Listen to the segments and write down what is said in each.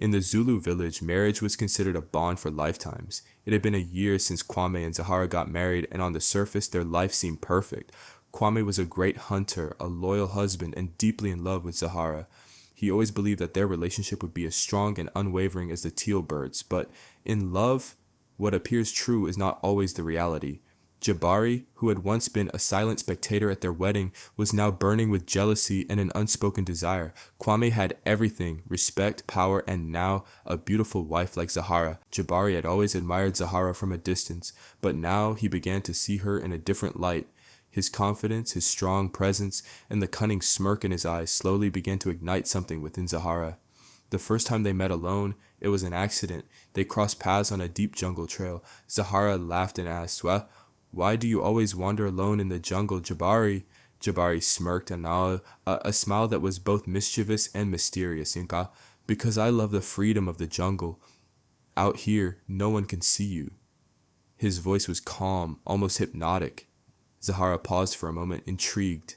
In the Zulu village, marriage was considered a bond for lifetimes. It had been a year since Kwame and Zahara got married, and on the surface, their life seemed perfect. Kwame was a great hunter, a loyal husband, and deeply in love with Zahara. He always believed that their relationship would be as strong and unwavering as the teal birds, but in love, what appears true is not always the reality. Jabari, who had once been a silent spectator at their wedding, was now burning with jealousy and an unspoken desire. Kwame had everything, respect, power, and now a beautiful wife like Zahara. Jabari had always admired Zahara from a distance, but now he began to see her in a different light. His confidence, his strong presence, and the cunning smirk in his eyes slowly began to ignite something within Zahara. The first time they met alone, it was an accident. They crossed paths on a deep jungle trail. Zahara laughed and asked, "Well, why do you always wander alone in the jungle, Jabari?" Jabari smirked and a smile that was both mischievous and mysterious. Inka, "Because I love the freedom of the jungle. Out here, no one can see you." His voice was calm, almost hypnotic. Zahara paused for a moment, intrigued.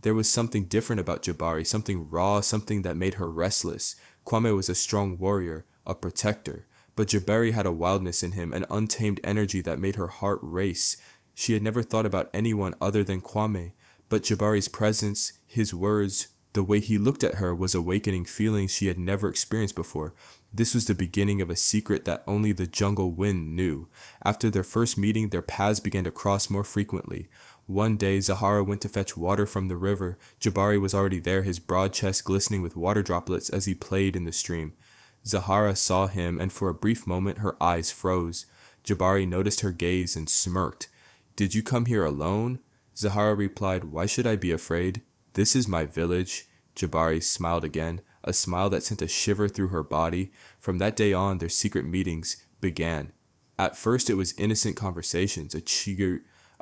There was something different about Jabari, something raw, something that made her restless. Kwame was a strong warrior, a protector, but Jabari had a wildness in him, an untamed energy that made her heart race. She had never thought about anyone other than Kwame, but Jabari's presence, his words, the way he looked at her was awakening feelings she had never experienced before. This was the beginning of a secret that only the jungle wind knew. After their first meeting, their paths began to cross more frequently. One day, Zahara went to fetch water from the river. Jabari was already there, his broad chest glistening with water droplets as he played in the stream. Zahara saw him, and for a brief moment her eyes froze. Jabari noticed her gaze and smirked. "Did you come here alone?" Zahara replied, "Why should I be afraid? This is my village." Jabari smiled again, a smile that sent a shiver through her body. From that day on, their secret meetings began. At first it was innocent conversations, a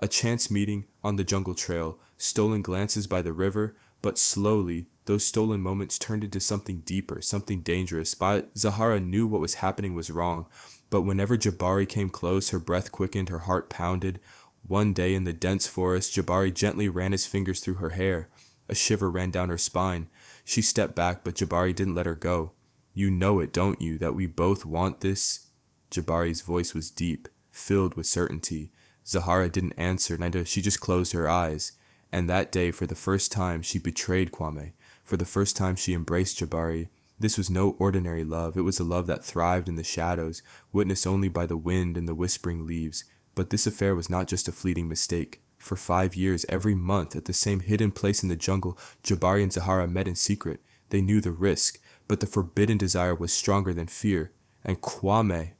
chance meeting on the jungle trail, stolen glances by the river, but slowly, those stolen moments turned into something deeper, something dangerous. Zahara knew what was happening was wrong, but whenever Jabari came close, her breath quickened, her heart pounded. One day in the dense forest, Jabari gently ran his fingers through her hair. A shiver ran down her spine. She stepped back, but Jabari didn't let her go. "You know it, don't you, that we both want this?" Jabari's voice was deep, filled with certainty. Zahara didn't answer, neither she just closed her eyes. And that day, for the first time, she betrayed Kwame. For the first time, she embraced Jabari. This was no ordinary love. It was a love that thrived in the shadows, witnessed only by the wind and the whispering leaves. But this affair was not just a fleeting mistake. For 5 years, every month, at the same hidden place in the jungle, Jabari and Zahara met in secret. They knew the risk, but the forbidden desire was stronger than fear. And Kwame,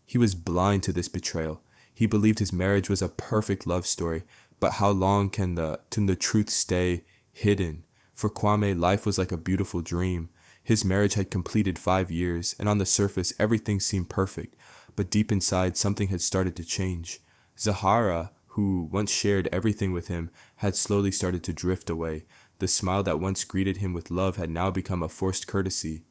he was blind to this betrayal. He believed his marriage was a perfect love story, but how long can the truth stay hidden? For Kwame, life was like a beautiful dream. His marriage had completed 5 years, and on the surface, everything seemed perfect. But deep inside, something had started to change. Zahara, who once shared everything with him, had slowly started to drift away. The smile that once greeted him with love had now become a forced courtesy.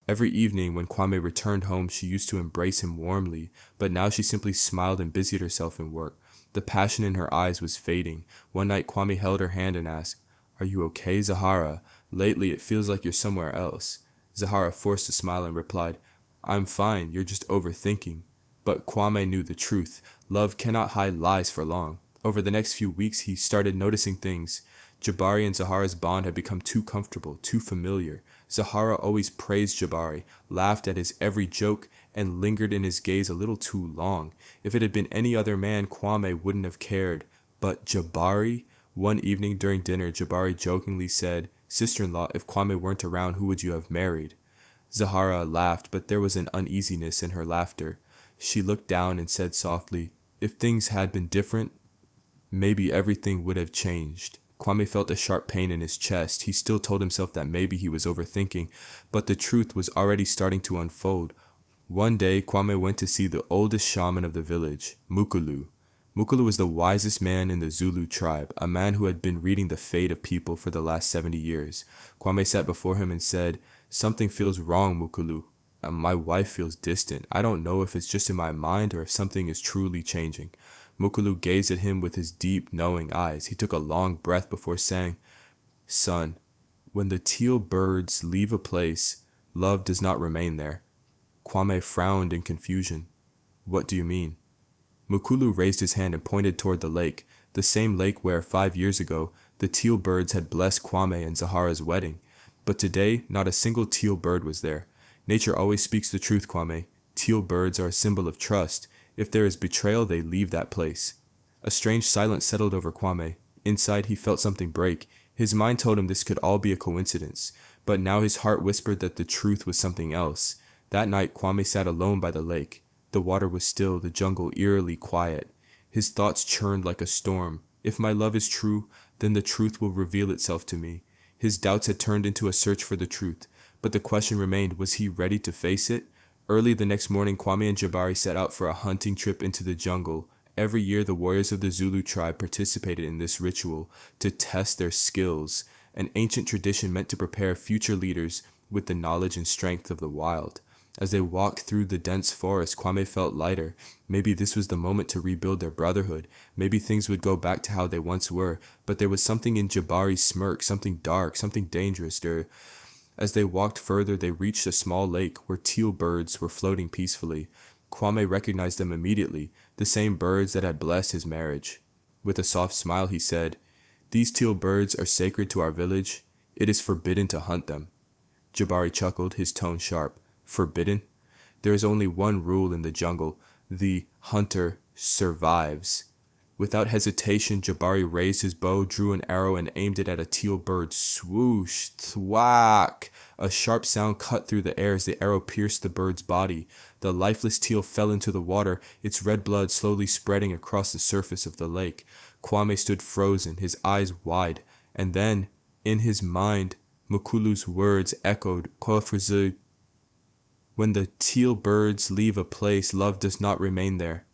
Every evening when Kwame returned home, she used to embrace him warmly, but now she simply smiled and busied herself in work. The passion in her eyes was fading. One night Kwame held her hand and asked, "Are you okay, Zahara? Lately it feels like you're somewhere else." Zahara forced a smile and replied, "I'm fine, you're just overthinking." But Kwame knew the truth. Love cannot hide lies for long. Over the next few weeks, he started noticing things. Jabari and Zahara's bond had become too comfortable, too familiar. Zahara always praised Jabari, laughed at his every joke, and lingered in his gaze a little too long. If it had been any other man, Kwame wouldn't have cared. But Jabari? One evening during dinner, Jabari jokingly said, "Sister-in-law, if Kwame weren't around, who would you have married?" Zahara laughed, but there was an uneasiness in her laughter. She looked down and said softly, "If things had been different, maybe everything would have changed." Kwame felt a sharp pain in his chest. He still told himself that maybe he was overthinking, but the truth was already starting to unfold. One day, Kwame went to see the oldest shaman of the village, Mukulu. Mukulu was the wisest man in the Zulu tribe, a man who had been reading the fate of people for the last 70 years. Kwame sat before him and said, "Something feels wrong, Mukulu. My wife feels distant. I don't know if it's just in my mind or if something is truly changing." Mukulu gazed at him with his deep, knowing eyes. He took a long breath before saying, "Son, when the teal birds leave a place, Love does not remain there. Kwame frowned in confusion. What do you mean? Mukulu raised his hand and pointed toward the lake, the same lake where, 5 years ago, the teal birds had blessed Kwame and Zahara's wedding. But today, not a single teal bird was there. Nature always speaks the truth, Kwame. Teal birds are a symbol of trust. If there is betrayal, they leave that place. A strange silence settled over Kwame. Inside, he felt something break. His mind told him this could all be a coincidence, but now his heart whispered that the truth was something else. That night, Kwame sat alone by the lake. The water was still, the jungle eerily quiet. His thoughts churned like a storm. If my love is true, then the truth will reveal itself to me. His doubts had turned into a search for the truth, but the question remained, was he ready to face it? Early the next morning, Kwame and Jabari set out for a hunting trip into the jungle. Every year, the warriors of the Zulu tribe participated in this ritual to test their skills, an ancient tradition meant to prepare future leaders with the knowledge and strength of the wild. As they walked through the dense forest, Kwame felt lighter. Maybe this was the moment to rebuild their brotherhood. Maybe things would go back to how they once were. But there was something in Jabari's smirk, something dark, something dangerous there. As they walked further, they reached a small lake where teal birds were floating peacefully. Kwame recognized them immediately, the same birds that had blessed his marriage. With a soft smile, he said, "These teal birds are sacred to our village. It is forbidden to hunt them." Jabari chuckled, his tone sharp. Forbidden? There is only one rule in the jungle. The hunter survives. Without hesitation, Jabari raised his bow, drew an arrow, and aimed it at a teal bird. Swoosh! Thwack! A sharp sound cut through the air as the arrow pierced the bird's body. The lifeless teal fell into the water, its red blood slowly spreading across the surface of the lake. Kwame stood frozen, his eyes wide, and then, in his mind, Mukulu's words echoed, "Kofrezu." When the teal birds leave a place, love does not remain there.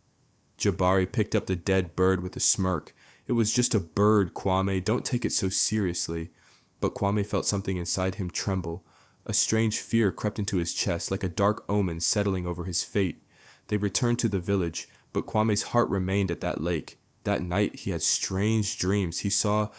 Jabari picked up the dead bird with a smirk. It was just a bird, Kwame. Don't take it so seriously. But Kwame felt something inside him tremble. A strange fear crept into his chest, like a dark omen settling over his fate. They returned to the village, but Kwame's heart remained at that lake. That night he had strange dreams. He saw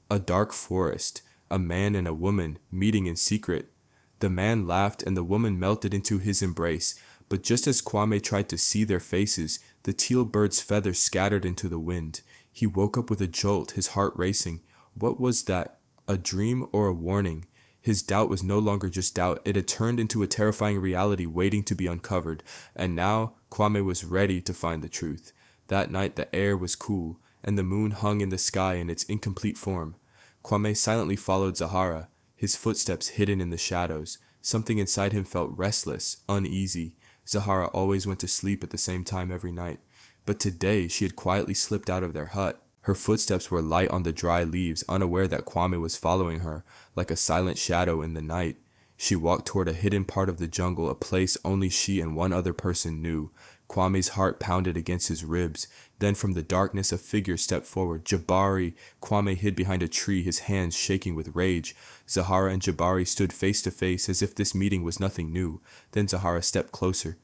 a dark forest, a man and a woman meeting in secret. The man laughed and the woman melted into his embrace, but just as Kwame tried to see their faces, the teal bird's feathers scattered into the wind. He woke up with a jolt, his heart racing. What was that? A dream or a warning? His doubt was no longer just doubt. It had turned into a terrifying reality waiting to be uncovered, and now Kwame was ready to find the truth. That night the air was cool, and the moon hung in the sky in its incomplete form. Kwame silently followed Zahara, his footsteps hidden in the shadows. Something inside him felt restless, uneasy. Zahara always went to sleep at the same time every night, but today she had quietly slipped out of their hut. Her footsteps were light on the dry leaves, unaware that Kwame was following her, like a silent shadow in the night. She walked toward a hidden part of the jungle, a place only she and one other person knew. Kwame's heart pounded against his ribs. Then from the darkness a figure stepped forward. Jabari! Kwame hid behind a tree, his hands shaking with rage. Zahara and Jabari stood face to face as if this meeting was nothing new. Then Zahara stepped closer,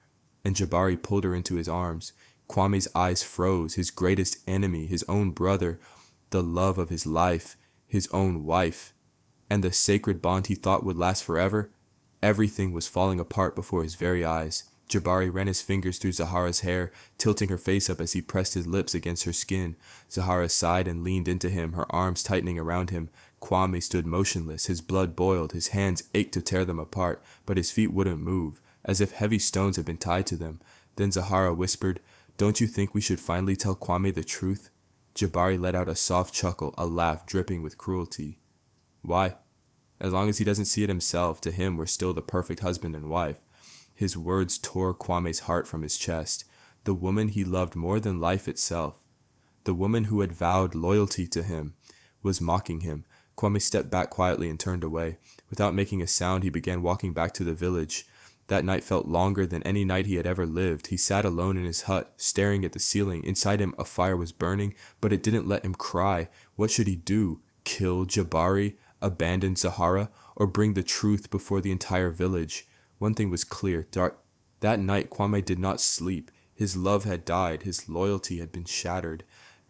and Jabari pulled her into his arms. Kwame's eyes froze. His greatest enemy, his own brother, the love of his life, his own wife, and the sacred bond he thought would last forever. Everything was falling apart before his very eyes. Jabari ran his fingers through Zahara's hair, tilting her face up as he pressed his lips against her skin. Zahara sighed and leaned into him, her arms tightening around him. Kwame stood motionless, his blood boiled, his hands ached to tear them apart, but his feet wouldn't move, as if heavy stones had been tied to them. Then Zahara whispered, "Don't you think we should finally tell Kwame the truth?" Jabari let out a soft chuckle, a laugh dripping with cruelty. "Why? As long as he doesn't see it himself, to him we're still the perfect husband and wife." His words tore Kwame's heart from his chest. The woman he loved more than life itself, the woman who had vowed loyalty to him, was mocking him. Kwame stepped back quietly and turned away. Without making a sound, he began walking back to the village. That night felt longer than any night he had ever lived. He sat alone in his hut, staring at the ceiling. Inside him, a fire was burning, but it didn't let him cry. What should he do? Kill Jabari? Abandon Zahara? Or bring the truth before the entire village? One thing was clear. That night, Kwame did not sleep. His love had died. His loyalty had been shattered.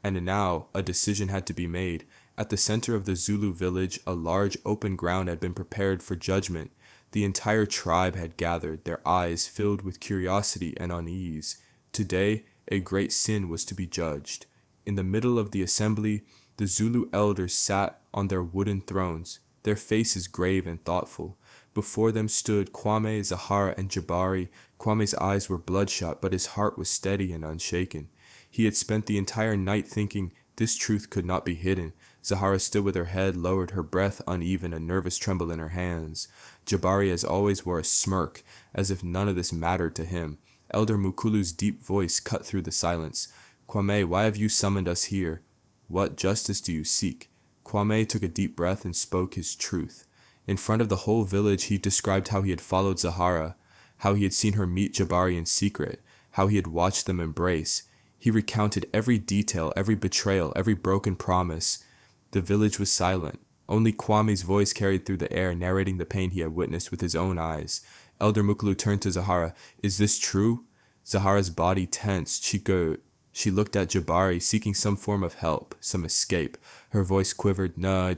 And now, a decision had to be made. At the center of the Zulu village, a large open ground had been prepared for judgment. The entire tribe had gathered, their eyes filled with curiosity and unease. Today, a great sin was to be judged. In the middle of the assembly, the Zulu elders sat on their wooden thrones, their faces grave and thoughtful. Before them stood Kwame, Zahara, and Jabari. Kwame's eyes were bloodshot, but his heart was steady and unshaken. He had spent the entire night thinking this truth could not be hidden. Zahara stood with her head lowered, her breath uneven, a nervous tremble in her hands. Jabari, as always, wore a smirk, as if none of this mattered to him. Elder Mukulu's deep voice cut through the silence. Kwame, why have you summoned us here? What justice do you seek? Kwame took a deep breath and spoke his truth. In front of the whole village, he described how he had followed Zahara, how he had seen her meet Jabari in secret, how he had watched them embrace. He recounted every detail, every betrayal, every broken promise. The village was silent. Only Kwame's voice carried through the air, narrating the pain he had witnessed with his own eyes. Elder Mukulu turned to Zahara. Is this true? Zahara's body tensed. She looked at Jabari, seeking some form of help, some escape. Her voice quivered. No,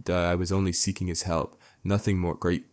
I was only seeking his help. Nothing more great.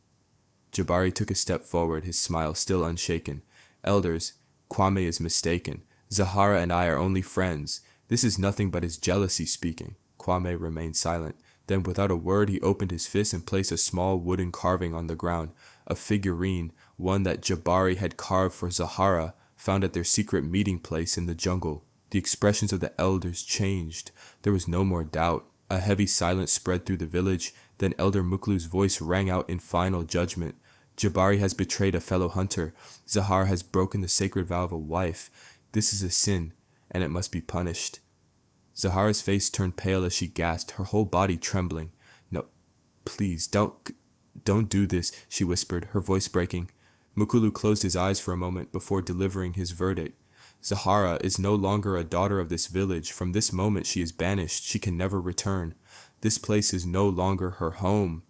Jabari took a step forward, his smile still unshaken. Elders, Kwame is mistaken. Zahara and I are only friends. This is nothing but his jealousy speaking. Kwame remained silent. Then, without a word, he opened his fist and placed a small wooden carving on the ground. A figurine, one that Jabari had carved for Zahara, found at their secret meeting place in the jungle. The expressions of the elders changed. There was no more doubt. A heavy silence spread through the village. Then Elder Muklu's voice rang out in final judgment. Jabari has betrayed a fellow hunter. Zahara has broken the sacred vow of a wife. This is a sin, and it must be punished. Zahara's face turned pale as she gasped, her whole body trembling. No, please, don't do this, she whispered, her voice breaking. Mukulu closed his eyes for a moment before delivering his verdict. Zahara is no longer a daughter of this village. From this moment she is banished. She can never return. This place is no longer her home.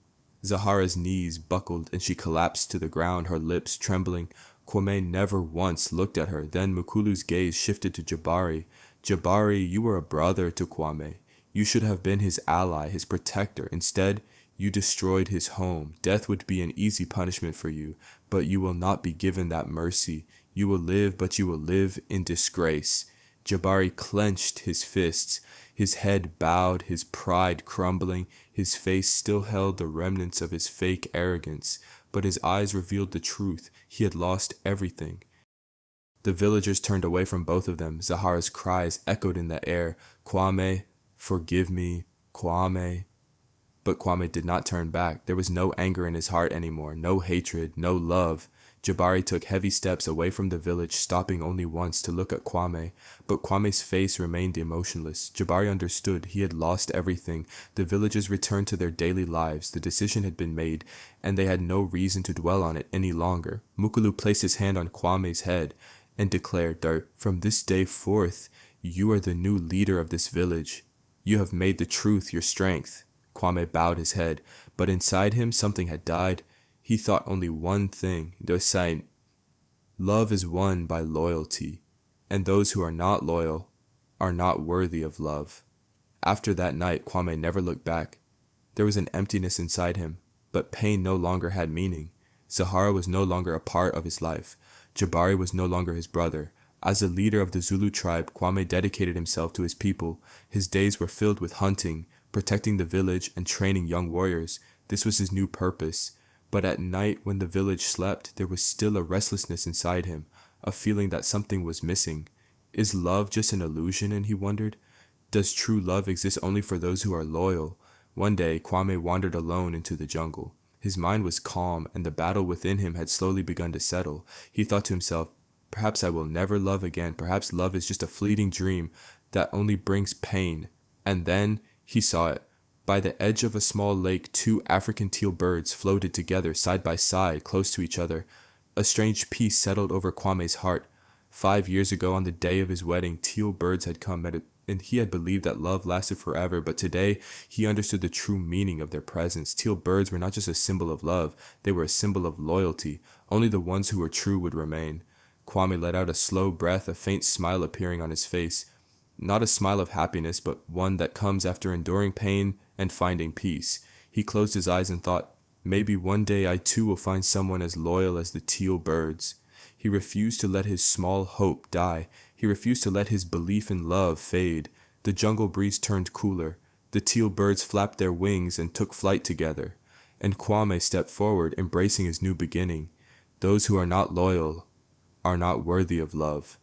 Zahara's knees buckled and she collapsed to the ground, her lips trembling. Kwame never once looked at her. Then Mukulu's gaze shifted to Jabari. Jabari, you were a brother to Kwame. You should have been his ally, his protector. Instead, you destroyed his home. Death would be an easy punishment for you, but you will not be given that mercy. You will live, but you will live in disgrace. Jabari clenched his fists, his head bowed, his pride crumbling. His face still held the remnants of his fake arrogance, but his eyes revealed the truth. He had lost everything. The villagers turned away from both of them. Zahara's cries echoed in the air. Kwame, forgive me, Kwame. But Kwame did not turn back. There was no anger in his heart anymore, no hatred, no love. Jabari took heavy steps away from the village, stopping only once to look at Kwame. But Kwame's face remained emotionless. Jabari understood he had lost everything. The villagers returned to their daily lives. The decision had been made, and they had no reason to dwell on it any longer. Mukulu placed his hand on Kwame's head and declared, from this day forth, you are the new leader of this village. You have made the truth your strength. Kwame bowed his head, but inside him something had died. He thought only one thing, Dosain. Love is won by loyalty, and those who are not loyal are not worthy of love. After that night, Kwame never looked back. There was an emptiness inside him, but pain no longer had meaning. Zahara was no longer a part of his life. Jabari was no longer his brother. As a leader of the Zulu tribe, Kwame dedicated himself to his people. His days were filled with hunting, protecting the village, and training young warriors. This was his new purpose. But at night, when the village slept, there was still a restlessness inside him, a feeling that something was missing. Is love just an illusion? And he wondered. Does true love exist only for those who are loyal? One day, Kwame wandered alone into the jungle. His mind was calm, and the battle within him had slowly begun to settle. He thought to himself, perhaps I will never love again. Perhaps love is just a fleeting dream that only brings pain. And then he saw it. By the edge of a small lake, two African teal birds floated together side by side, close to each other. A strange peace settled over Kwame's heart. 5 years ago, on the day of his wedding, teal birds had come, and he had believed that love lasted forever. But today, he understood the true meaning of their presence. Teal birds were not just a symbol of love, they were a symbol of loyalty. Only the ones who were true would remain. Kwame let out a slow breath, a faint smile appearing on his face. Not a smile of happiness, but one that comes after enduring pain and finding peace. He closed his eyes and thought, Maybe one day I too will find someone as loyal as the teal birds. He refused to let his small hope die. He refused to let his belief in love fade. The jungle breeze turned cooler. The teal birds flapped their wings and took flight together. And Kwame stepped forward, embracing his new beginning. Those who are not loyal are not worthy of love.